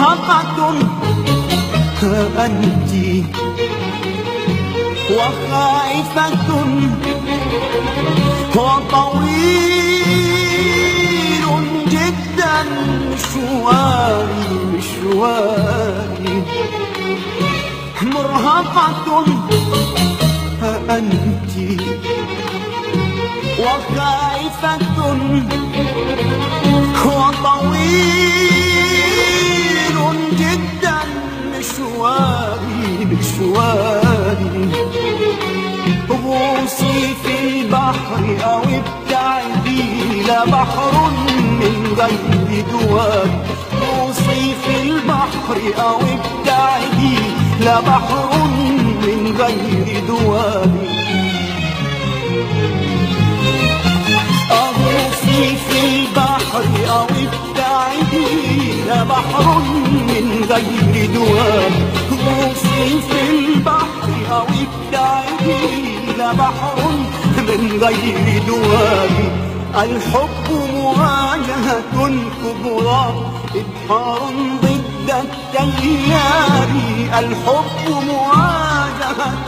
مرهقة أنت وخائفة وطويل جدا مشواري مرهقة أنت وخائفة وطويل جدا مشواري غوصي في البحر أو ابتعدي لا بحر من غير دوار غوصي في البحر أو ابتعدي لا بحر من غير دوار أغوصي في البحر أو ابتعدي لا بحر من غير دوار غوصي في البحر أو ابتعدي لا بحر من غير دوار الحب مواجهة كبرى إبحار ضد التيار الحب مواجهة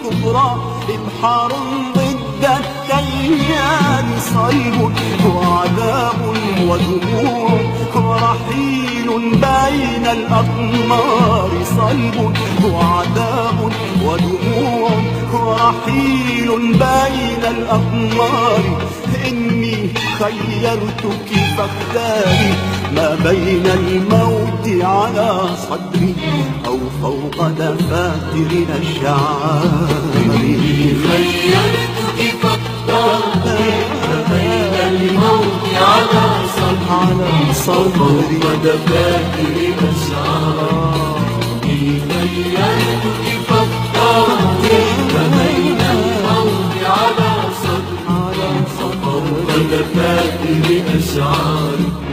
كبرى إبحار ضد التيار صيب وعذاب ودموع ورحيل بين الأقمار صيب وعذاب ودموع ورحيل بين الأقمار إني خيرتك فاختاري ما بين الموت على صدري أو فوق دفاتر الشعار إني خيرتك فاختاري ما بين الموت على صدري فوق دفاتر الشعار إني خيرتك فاختاري ما بين الموت على صدري فوق دفاتر الأشعار